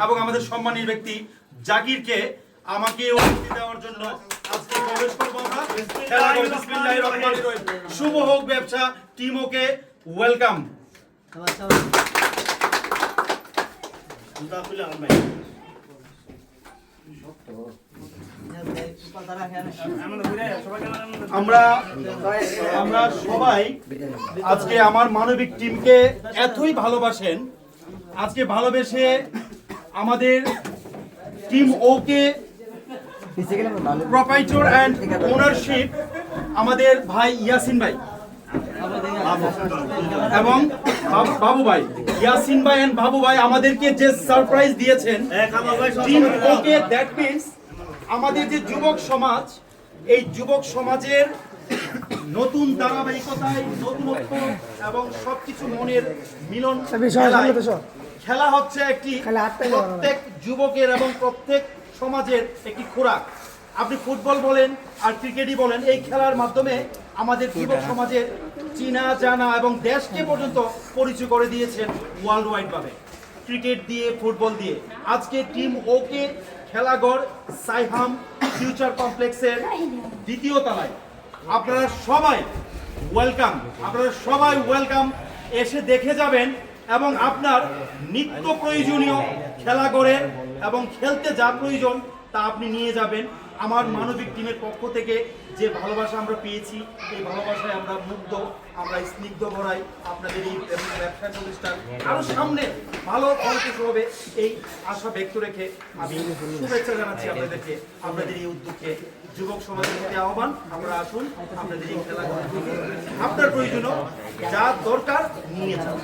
এবং আমাদের সম্মানীয় ব্যক্তি জাকিরকে আমাকে অনুমতি দেওয়ার জন্য আজকে প্রবেশ করবো আমরা খেলাঘর। বিসমিল্লাহির রহমানির রহিম। শুভ হোক ব্যবসা টিম ওকে ওয়েলকাম। আমরা সবাই আজকে আমার মানবিক টিমকে এতই ভালোবাসেন, আজকে ভালোবেসে আমাদের টিম ওকে প্রোপাইটর এন্ড ওনারশিপ আমাদের ভাই ইয়াসিন ভাই এবং বাবু ভাই, ইয়াসিন ভাই এন্ড বাবু ভাই আমাদেরকে যে সারপ্রাইজ দিয়েছেন টিম ওকে, দ্যাট মিন্স আমাদের যে যুবক সমাজ, এই যুবক সমাজের নতুন ধারাবাহিকতায় নতুনত্ব এবং সবকিছু মনের মিলন। খেলা হচ্ছে একটি প্রত্যেক যুবকের এবং প্রত্যেক সমাজের একটি খোরাক। আপনি ফুটবল বলেন আর ক্রিকেটই বলেন, এই খেলার মাধ্যমে আমাদের যুবক সমাজের চিনা জানা এবং দেশকে পর্যন্ত পরিচয় করে দিয়েছেন ওয়ার্ল্ড ওয়াইড ভাবে, ক্রিকেট দিয়ে ফুটবল দিয়ে। আজকে টিম ওকে খেলাঘর সাইহাম ফিউচার কমপ্লেক্সের দ্বিতীয় তলায় আপনারা সবাই ওয়েলকাম। এসে দেখে যাবেন এবং আপনার নিত্য প্রয়োজনীয় খেলাঘরের এবং খেলতে যা প্রয়োজন তা আপনি নিয়ে যাবেন। আমার মানবিক টিমের পক্ষ থেকে যে ভালোবাসা আমরা পেয়েছি, এই ভালোবাসায় আমরা মুগ্ধ, আমরা স্নিগ্ধ ভরাই। আপনাদের এই ব্যবসা প্রতিষ্ঠান আরো সামনে ভালো ফলপ্রসূ হবে এই আশা ব্যক্ত রেখে আমি শুভেচ্ছা জানাচ্ছি আপনাদেরকে। আপনাদের এই উদ্যোগকে যুবক সমাজের প্রতি আহ্বান, আপনারা আসুন, আপনাদের এই খেলাঘর থেকে আপনার প্রয়োজনীয় যা দরকার নিয়ে যান।